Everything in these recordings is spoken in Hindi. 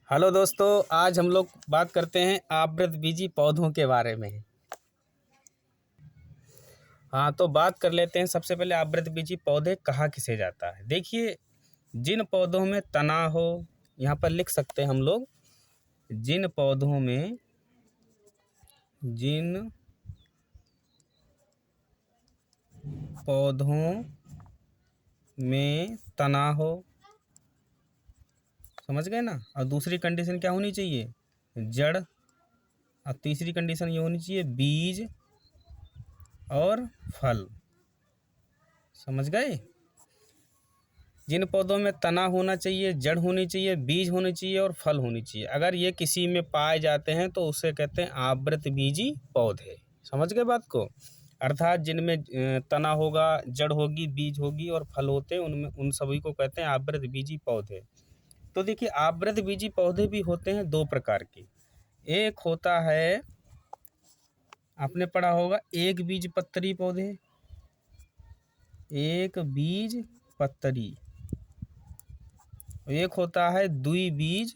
हेलो दोस्तों, आज हम लोग बात करते हैं आवृतबीजी पौधों के बारे में। हाँ, तो बात कर लेते हैं। सबसे पहले आवृतबीजी पौधे कहा किसे जाता है। देखिए, जिन पौधों में तना हो, यहाँ पर लिख सकते हैं हम लोग, जिन पौधों में जिन पौधों में तना हो, समझ गए ना। और दूसरी कंडीशन क्या होनी चाहिए, जड़। और तीसरी कंडीशन ये होनी चाहिए, बीज और फल। समझ गए। जिन पौधों में तना होना चाहिए, जड़ होनी चाहिए, बीज होनी चाहिए और फल होनी चाहिए, अगर ये किसी में पाए जाते हैं तो उसे कहते हैं आवृतबीजी पौधे। समझ गए बात को। अर्थात जिनमें तना होगा, जड़ होगी, बीज होगी और फल होते हैं, उनमें उन सभी को कहते हैं आवृतबीजी पौधे। तो देखिए, आवृतबीजी पौधे भी होते हैं दो प्रकार के। एक होता है, आपने पढ़ा होगा, एक बीज पत्री पौधे। एक बीज पत्री। एक होता है द्विबीज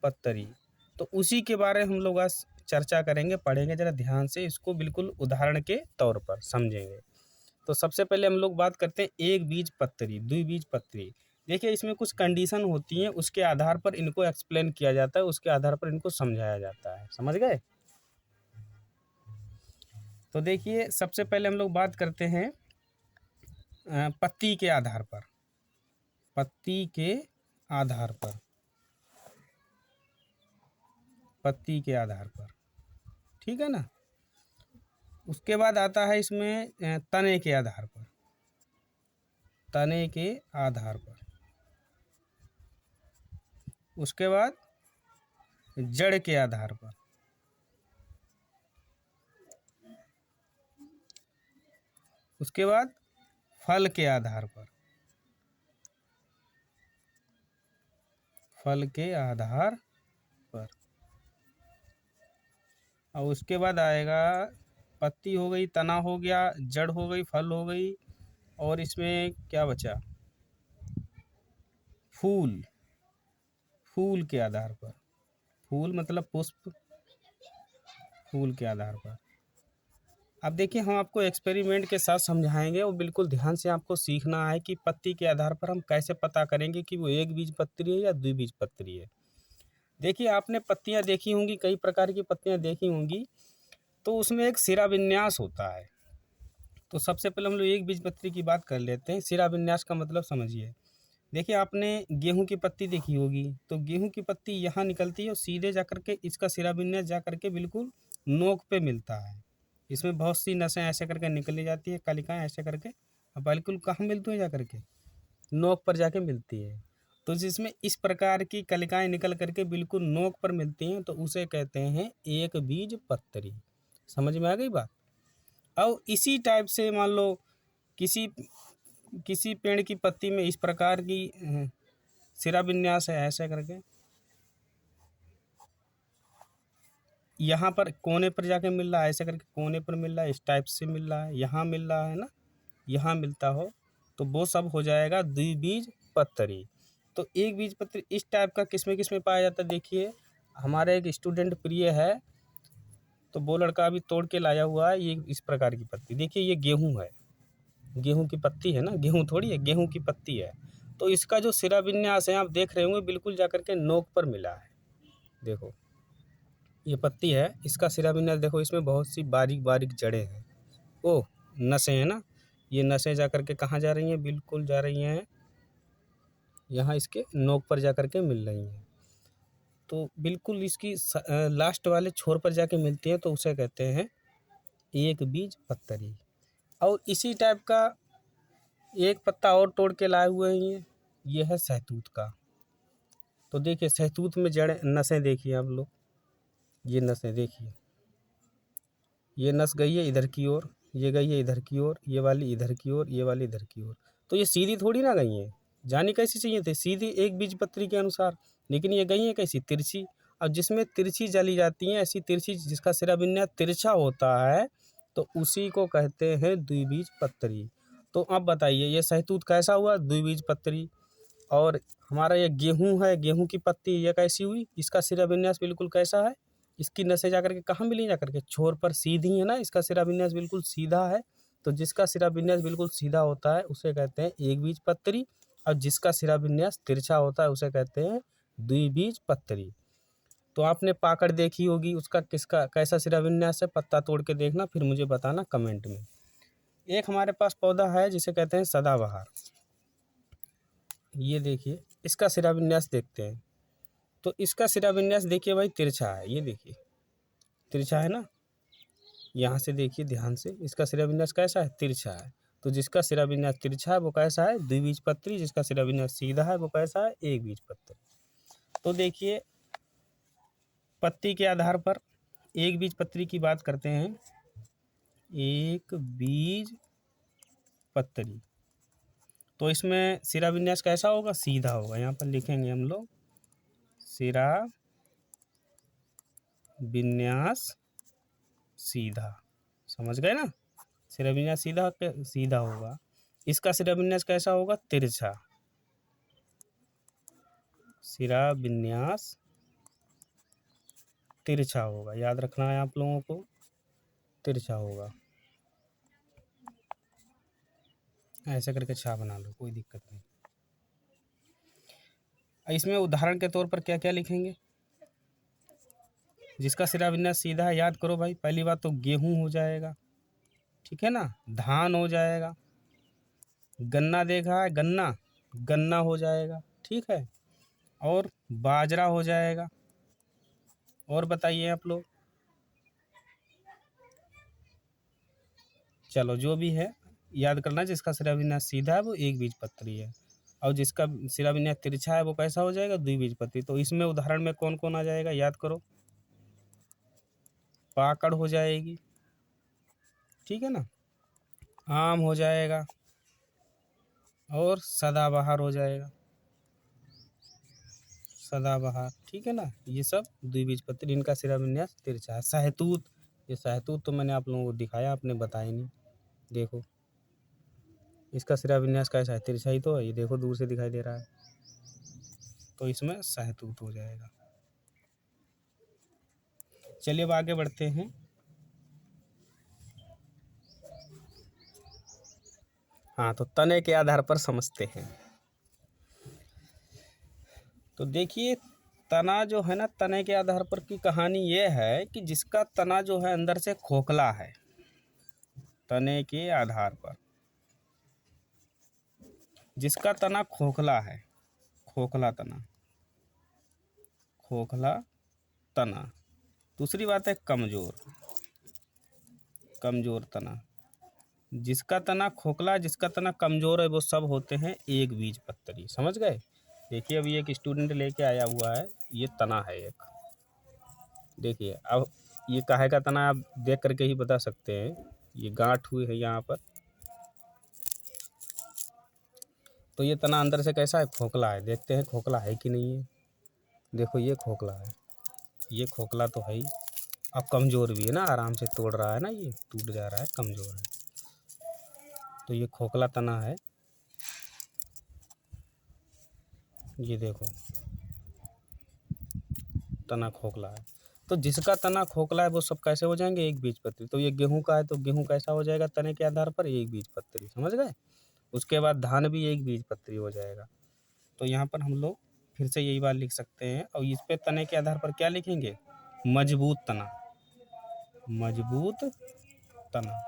पत्री। तो उसी के बारे में हम लोग आज चर्चा करेंगे, पढ़ेंगे। जरा ध्यान से इसको बिल्कुल उदाहरण के तौर पर समझेंगे। तो सबसे पहले हम लोग बात करते हैं एक बीज पत्री, द्विबीज पत्री। देखिए, इसमें कुछ कंडीशन होती हैं, उसके आधार पर इनको एक्सप्लेन किया जाता है, उसके आधार पर इनको समझाया जाता है। समझ गए। तो देखिए, सबसे पहले हम लोग बात करते हैं पत्ती के आधार पर। पत्ती के आधार पर, पत्ती के आधार पर, ठीक है ना। उसके बाद आता है इसमें तने के आधार पर। तने के आधार पर। उसके बाद जड़ के आधार पर। उसके बाद फल के आधार पर। फल के आधार पर। और उसके बाद आएगा, पत्ती हो गई, तना हो गया, जड़ हो गई, फल हो गई, और इसमें क्या बचा, फूल। फूल के आधार पर। फूल मतलब पुष्प। फूल के आधार पर। अब देखिए, हम आपको एक्सपेरिमेंट के साथ समझाएंगे और बिल्कुल ध्यान से आपको सीखना है कि पत्ती के आधार पर हम कैसे पता करेंगे कि वो एक बीज पत्री है या द्विबीज पत्री है। देखिए, आपने पत्तियां देखी होंगी, कई प्रकार की पत्तियां देखी होंगी, तो उसमें एक सिरा विन्यास होता है। तो सबसे पहले हम लोग एक बीज पत्री की बात कर लेते हैं। सिरा विन्यास का मतलब समझिए। देखिए, आपने गेहूं की पत्ती देखी होगी, तो गेहूं की पत्ती यहाँ निकलती है और सीधे जाकर के इसका सिरा विन्यास जा करके बिल्कुल नोक पे मिलता है। इसमें बहुत सी नसें ऐसे करके निकली जाती है, कलिकाएं ऐसे करके, अब बिल्कुल कहाँ मिलती है, जा करके नोक पर जाके मिलती है। तो जिसमें इस प्रकार की कलिकाएं निकल करके बिल्कुल नोक पर मिलती हैं, तो उसे कहते हैं एक बीज पत्री। समझ में आ गई बात। और इसी टाइप से मान लो किसी किसी पेड़ की पत्ती में इस प्रकार की सिरा विन्यास है, ऐसे करके यहाँ पर कोने पर जाके मिल रहा है, ऐसे करके कोने पर मिल रहा है, इस टाइप से मिल रहा है, यहाँ मिल रहा है ना, यहाँ मिलता हो, तो वो सब हो जाएगा द्विबीज पत्री। तो एक बीज पत्री इस टाइप का किस में पाया जाता है। देखिए, हमारा एक स्टूडेंट प्रिय है, तो वो लड़का अभी तोड़ के लाया हुआ है ये इस प्रकार की पत्ती। देखिए, ये गेहूं है, गेहूं की पत्ती है ना, गेहूं थोड़ी है, गेहूं की पत्ती है। तो इसका जो सिरा विन्यास है, आप देख रहे होंगे, बिल्कुल जाकर के नोक पर मिला है। देखो, ये पत्ती है, इसका सिरा विन्यास देखो, इसमें बहुत सी बारीक बारीक जड़ें हैं। ओ, नसें हैं ना, ये नसें जा कर के कहाँ जा रही हैं, बिल्कुल जा रही हैं यहाँ इसके नोक पर जा कर के मिल रही हैं। तो बिल्कुल इसकी लास्ट वाले छोर पर जाके मिलती हैं, तो उसे कहते हैं एक बीज पत्री। और इसी टाइप का एक पत्ता और तोड़ के लाए हुए हैं, ये है सहतूत का। तो देखिए, सहतूत में जड़ नसें देखिए आप लोग, ये नसें देखिए, ये नस गई है इधर की ओर, ये गई है इधर की ओर, ये वाली इधर की ओर, ये वाली इधर की ओर। तो ये सीधी थोड़ी ना गई हैं, जानी कैसी चाहिए थी, सीधी एक बीज पत्री के अनुसार, लेकिन ये गई हैं कैसी, तिरछी। अब जिसमें तिरछी जली जाती हैं, ऐसी तिरछी जिसका सिरा विन्यास तिरछा होता है, तो उसी को कहते हैं द्विबीज पत्री। तो अब बताइए, ये सहतूत कैसा हुआ, द्विबीज पत्री। और हमारा ये गेहूं है, गेहूं की पत्ती ये कैसी हुई, इसका सिरा विन्यास बिल्कुल कैसा है, इसकी नसें जाकर के कहाँ मिली, जाकर के छोर पर सीधी है ना, इसका सिरा विन्यास बिल्कुल सीधा है। तो जिसका सिरा विन्यास बिल्कुल सीधा होता है उसे कहते हैं एक बीज पत्री, और जिसका सिरा विन्यास तिरछा होता है उसे कहते हैं द्विबीज पत्री। तो आपने पाकड़ देखी होगी, उसका किसका कैसा सिरा विन्यास है, पत्ता तोड़ के देखना फिर मुझे बताना कमेंट में। एक हमारे पास पौधा है जिसे कहते हैं सदाबहार, ये देखिए इसका सिरा विन्यास देखते हैं। तो इसका सिरा विन्यास देखिए भाई तिरछा है, ये देखिए तिरछा है ना, यहाँ से देखिए ध्यान से, इसका सिरा विन्यास कैसा है, तिरछा है। तो जिसका सिरा विन्यास तिरछा है वो कैसा है, द्विबीजपत्री, जिसका सिरा विन्यास सीधा है वो कैसा है, एक बीजपत्री। तो देखिए पत्ती के आधार पर एक बीजपत्री की बात करते हैं, एक बीज पत्री। तो इसमें सिरा विन्यास कैसा होगा, सीधा होगा। यहाँ पर लिखेंगे हम लोग सिरा विन्यास सीधा, समझ गए ना, सिरा विन्यास सीधा सीधा होगा। इसका सिरा विन्यास कैसा होगा, तिरछा, सिरा विन्यास तिरछा होगा, याद रखना है आप लोगों को, तिरछा होगा। ऐसे करके छाप बना लो, कोई दिक्कत नहीं। इसमें उदाहरण के तौर पर क्या क्या लिखेंगे, जिसका सिरा विन्यास सीधा है, याद करो भाई, पहली बात तो गेहूं हो जाएगा, ठीक है ना, धान हो जाएगा, गन्ना देखा है, गन्ना गन्ना हो जाएगा, ठीक है, और बाजरा हो जाएगा। और बताइए आप लोग, चलो जो भी है याद करना, जिसका सिरा विन्यास सीधा है वो एक बीजपत्री है, और जिसका सिरा विन्यास तिरछा है वो कैसा हो जाएगा, द्विबीजपत्री। तो इसमें उदाहरण में कौन कौन आ जाएगा, याद करो, पाकड़ हो जाएगी, ठीक है ना, आम हो जाएगा, और सदाबहार हो जाएगा, सदाबहार, ठीक है ना, ये सब द्विबीजपत्री, इनका सिरा विन्यास तिरछा है। सहतूत, ये सहतूत तो मैंने आप लोगों को दिखाया, आपने बताया नहीं, देखो इसका सिरा विन्यास कैसा है, तिरछा ही तो है, ये देखो दूर से दिखाई दे रहा है, तो इसमें सहतूत हो जाएगा। चलिए अब आगे बढ़ते हैं। हाँ, तो तने के आधार पर समझते हैं। तो देखिए तना जो है ना, तने के आधार पर की कहानी ये है कि जिसका तना जो है अंदर से खोखला है, तने के आधार पर जिसका तना खोखला है, खोखला तना, खोखला तना। दूसरी बात है कमजोर, कमजोर तना। जिसका तना खोखला, जिसका तना कमजोर है वो सब होते हैं एक बीजपत्री, समझ गए। देखिए अभी एक स्टूडेंट लेके आया हुआ है, ये तना है एक, देखिए अब ये काहे का तना आप देख करके ही बता सकते हैं, ये गांठ हुई है यहाँ पर, तो ये तना अंदर से कैसा है, खोखला है। देखते हैं खोखला है कि नहीं है, देखो ये खोखला है, ये खोखला तो है ही, अब कमज़ोर भी है ना, आराम से तोड़ रहा है ना, ये टूट जा रहा है, कमज़ोर है, तो ये खोखला तना है। ये देखो तना खोखला है। तो जिसका तना खोखला है वो सब कैसे हो जाएंगे, एक बीजपत्री। तो ये गेहूं का है तो गेहूं कैसा हो जाएगा, तने के आधार पर एक बीजपत्री, समझ गए। उसके बाद धान भी एक बीजपत्री हो जाएगा। तो यहाँ पर हम लोग फिर से यही बात लिख सकते हैं, और इस पे तने के आधार पर क्या लिखेंगे, मजबूत तना, मजबूत तना।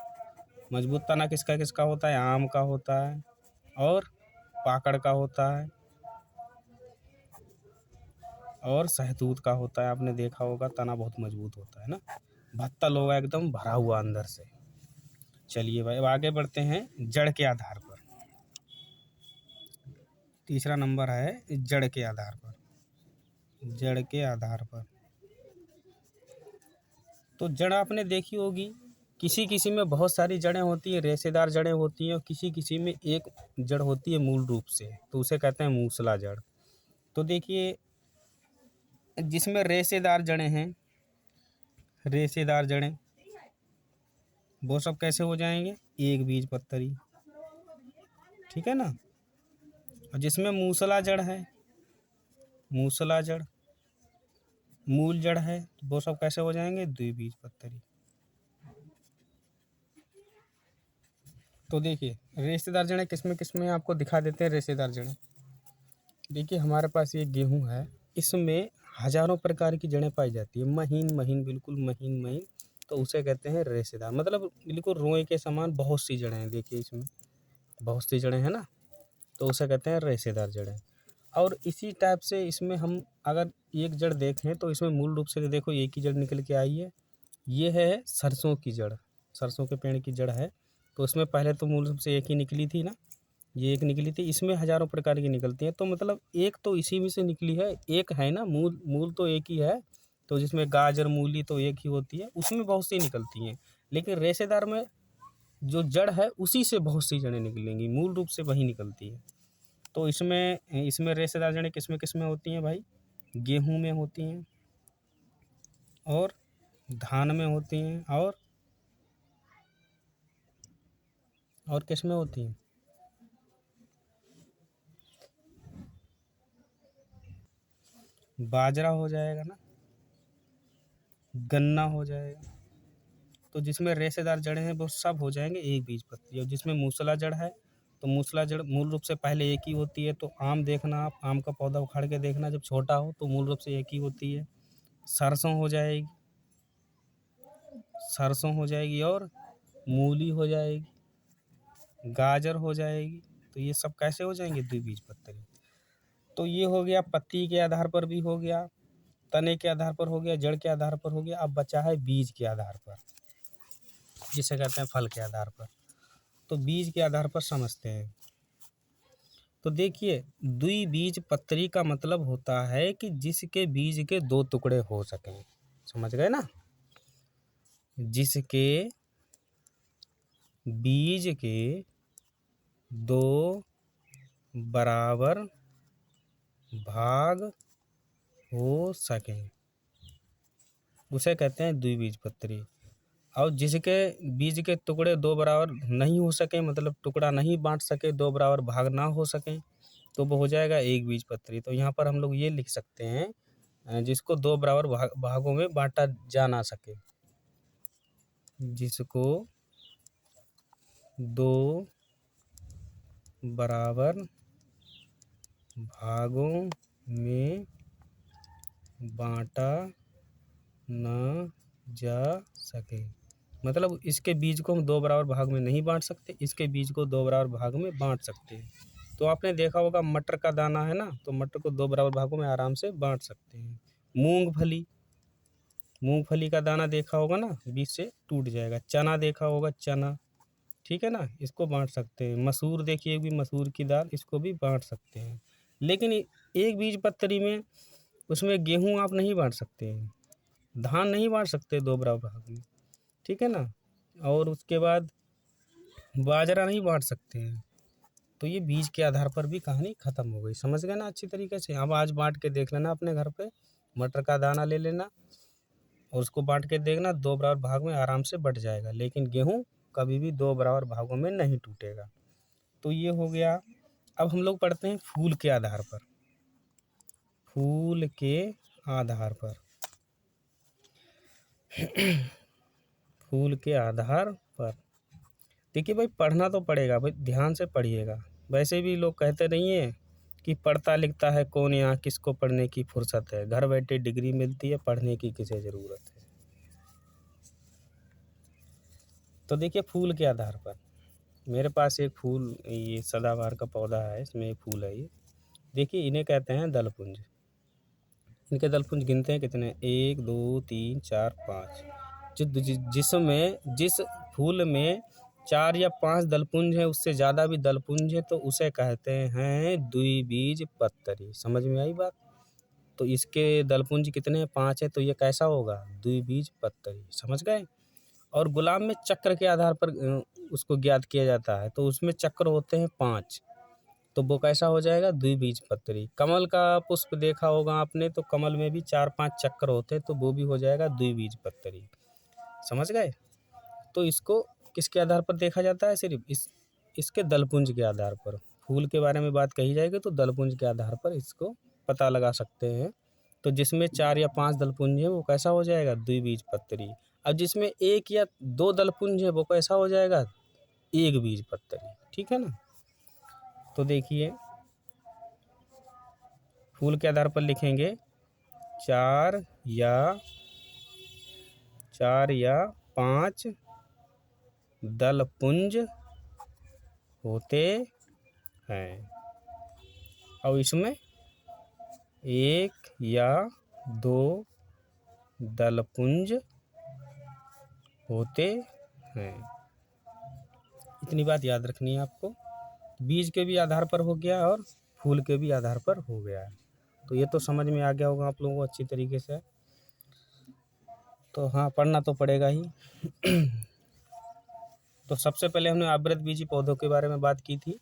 मजबूत तना किसका किसका होता है, आम का होता है और पाकड़ का होता है और सहतूत का होता है। आपने देखा होगा तना बहुत मजबूत होता है ना, भत्तल होगा एकदम भरा हुआ अंदर से। चलिए भाई अब आगे बढ़ते हैं जड़ के आधार पर। तीसरा नंबर है जड़ के आधार पर, जड़ के आधार पर। तो जड़ आपने देखी होगी, किसी किसी में बहुत सारी जड़ें होती हैं, रेशेदार जड़ें होती हैं, और किसी किसी में एक जड़ होती है मूल रूप से, तो उसे कहते हैं मूसला जड़। तो देखिए जिसमें रेशेदार जड़ें हैं, रेशेदार जड़ें, वो सब कैसे हो जाएंगे, एक बीजपत्री, ठीक है ना। और जिसमें मूसला जड़ है, मूसला जड़, मूल जड़ है, तो वो सब कैसे हो जाएंगे? द्विबीजपत्री। तो देखिए रेशेदार जड़ें किसमें किसमें आपको दिखा देते हैं रेशेदार जड़ें। देखिए हमारे पास ये गेहूं है, इसमें हजारों प्रकार की जड़ें पाई जाती है, महीन महीन, बिल्कुल महीन महीन, तो उसे कहते हैं रेशेदार। मतलब बिल्कुल रोए के समान बहुत सी जड़ें हैं, देखिए इसमें बहुत सी जड़ें हैं ना, तो उसे कहते हैं रेशेदार जड़ें। और इसी टाइप से इसमें हम अगर एक जड़ देखें तो इसमें मूल रूप से देखो एक ही जड़ निकल के आई है, ये है सरसों की जड़, सरसों के पेड़ की जड़ है। तो उसमें पहले तो मूल रूप से एक ही निकली थी ना, ये एक निकली थी, इसमें हजारों प्रकार की निकलती हैं। तो मतलब एक तो इसी में से निकली है, एक है ना, मूल मूल तो एक ही है। तो जिसमें गाजर मूली तो एक ही होती है, उसमें बहुत सी निकलती हैं। लेकिन रेशेदार में जो जड़ है उसी से बहुत सी जड़ें निकलेंगी, मूल रूप से वही निकलती है। तो इसमें इसमें रेशेदार जड़ें किसमें किसमें होती हैं भाई? गेहूं में होती हैं, और धान में होती हैं, और किस में होती हैं? बाजरा हो जाएगा ना, गन्ना हो जाएगा। तो जिसमें रेशेदार जड़ें हैं वो सब हो जाएंगे एक बीजपत्री। और जिसमें मूसला जड़ है, तो मूसला जड़ मूल रूप से पहले एक ही होती है। तो आम देखना, आप आम का पौधा उखाड़ के देखना, जब छोटा हो तो मूल रूप से एक ही होती है। सरसों हो जाएगी, सरसों हो जाएगी, और मूली हो जाएगी, गाजर हो जाएगी। तो ये सब कैसे हो जाएंगे? द्विबीजपत्री। तो ये हो गया पत्ती के आधार पर भी हो गया, तने के आधार पर हो गया, जड़ के आधार पर हो गया। अब बचा है बीज के आधार पर, जिसे कहते हैं फल के आधार पर। तो बीज के आधार पर समझते हैं। तो देखिए द्विबीजपत्री का मतलब होता है कि जिसके बीज के दो टुकड़े हो सकें, समझ गए ना? जिसके बीज के दो बराबर भाग हो सकें, उसे कहते हैं द्विबीजपत्री। और जिसके बीज के टुकड़े दो बराबर नहीं हो सके, मतलब टुकड़ा नहीं बांट सके, दो बराबर भाग ना हो सके, तो वो हो जाएगा एक बीजपत्री। तो यहाँ पर हम लोग ये लिख सकते हैं जिसको दो बराबर भागों में बांटा जा ना सके, जिसको दो बराबर भागों में बांटा न जा सके। मतलब इसके बीज को हम दो बराबर भाग में नहीं बांट सकते, इसके बीज को दो बराबर भाग में बांट सकते हैं। तो आपने देखा होगा मटर का दाना है ना, तो मटर को दो बराबर भागों में आराम से बांट सकते हैं। मूंगफली, मूंगफली का दाना देखा होगा ना, बीज से टूट जाएगा। चना देखा होगा, चना, ठीक है ना, इसको बांट सकते हैं। मसूर देखिए भी, मसूर की दाल, इसको भी बांट सकते हैं। लेकिन एक बीजपत्री में उसमें गेहूं आप नहीं बांट सकते हैं, धान नहीं बांट सकते दो बराबर भाग में, ठीक है ना। और उसके बाद बाजरा नहीं बांट सकते हैं। तो ये बीज के आधार पर भी कहानी खत्म हो गई, समझ गए ना अच्छी तरीके से। अब आज बांट के देख लेना अपने घर पे, मटर का दाना ले लेना और उसको बांट के देखना, दो बराबर भाग में आराम से बट जाएगा। लेकिन गेहूं कभी भी दो बराबर भागों में नहीं टूटेगा। तो ये हो गया। अब हम लोग पढ़ते हैं फूल के आधार पर, फूल के आधार पर फूल के आधार पर देखिए भाई, पढ़ना तो पड़ेगा भाई, ध्यान से पढ़िएगा। वैसे भी लोग कहते नहीं है कि पढ़ता लिखता है कौन, यहाँ किसको पढ़ने की फुर्सत है, घर बैठे डिग्री मिलती है, पढ़ने की किसे ज़रूरत है। तो देखिए फूल के आधार पर, मेरे पास एक फूल, ये सदाबहार का पौधा है, इसमें एक फूल है। ये देखिए, इन्हें कहते हैं दलपुंज। इनके दलपुंज गिनते हैं कितने, 1 2 3 4 5। जिसमें जिस फूल में 4 या 5 दलपुंज है, उससे ज़्यादा भी दलपुंज है, तो उसे कहते हैं द्विबीजपत्री। समझ में आई बात? तो इसके दलपुंज कितने हैं? 5 है, तो ये कैसा होगा? द्विबीजपत्री। समझ गए? और गुलाब में चक्र के आधार पर उसको ज्ञात किया जाता है, तो उसमें चक्र होते हैं 5, तो वो कैसा हो जाएगा? द्विबीजपत्री। कमल का पुष्प देखा होगा आपने, तो कमल में भी 4-5 चक्र होते हैं, तो वो भी हो जाएगा द्विबीजपत्री। समझ गए? तो इसको किसके आधार पर देखा जाता है? सिर्फ इसके दलपुंज के आधार पर, फूल के बारे में बात कही जाएगी तो दलपुंज के आधार पर इसको पता लगा सकते हैं। तो जिसमें 4 या 5 दलपुंज है वो कैसा हो जाएगा, द्विबीजपत्री। अब जिसमें 1 या 2 दलपुंज है वो कैसा हो जाएगा, एक बीजपत्री। ठीक है ना। तो देखिए फूल के आधार पर लिखेंगे 4 या 5 दलपुंज होते हैं और इसमें 1 या 2 दलपुंज होते हैं। इतनी बात याद रखनी है आपको। बीज के भी आधार पर हो गया और फूल के भी आधार पर हो गया। तो ये तो समझ में आ गया होगा आप लोगों को अच्छी तरीके से। तो हाँ, पढ़ना तो पड़ेगा ही। तो सबसे पहले हमने आवृतबीजी पौधों के बारे में बात की थी।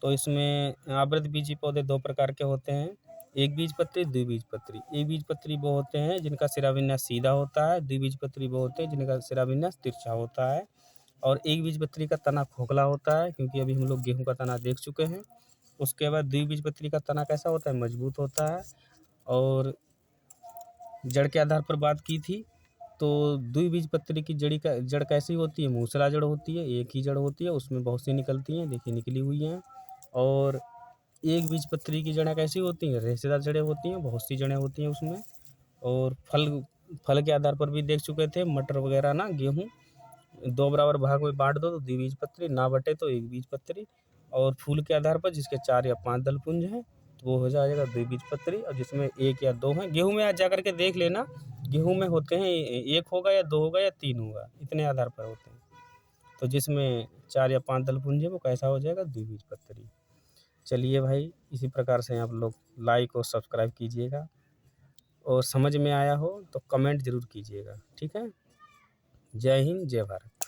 तो इसमें आवृतबीजी पौधे 2 प्रकार के होते हैं, एक बीजपत्री, द्विबीजपत्री। एक बीजपत्री वो होते हैं जिनका शिराविन्यास सीधा होता है, द्विबीजपत्री वो होते हैं जिनका शिराविन्यास तिरछा होता है। और एक बीजपत्री का तना खोखला होता है, क्योंकि अभी हम लोग गेहूं का तना देख चुके हैं। उसके बाद द्विबीजपत्री का तना कैसा होता है, मजबूत होता है। और जड़ के आधार पर बात की थी तो द्विबीजपत्री की जड़ कैसी होती है, मूसला जड़ होती है, एक ही जड़ होती है, उसमें बहुत सी निकलती हैं, देखिए निकली हुई हैं। और एक बीजपत्री की जड़ें कैसी होती हैं, रेशेदार जड़ें होती हैं, बहुत सी जड़ें होती हैं उसमें। और फल के आधार पर भी देख चुके थे, मटर वगैरह ना, गेहूँ 2 बराबर भाग में बांट दो तो द्विबीजपत्री, ना बटे तो एक बीजपत्री। और फूल के आधार पर जिसके 4 या 5 दलपुंज हैं तो वो हो जाएगा द्विबीजपत्री। और जिसमें 1 या 2 हैं, गेहूँ में आज जा करके देख लेना, गेहूँ में होते हैं 1 होगा या 2 होगा या 3 होगा, इतने आधार पर होते हैं। तो जिसमें 4 या 5 दलपुंज है वो कैसा हो जाएगा, द्विबीजपत्री। चलिए भाई, इसी प्रकार से आप लोग लाइक और सब्सक्राइब कीजिएगा, और समझ में आया हो तो कमेंट ज़रूर कीजिएगा। ठीक है। जय हिंद, जय भारत।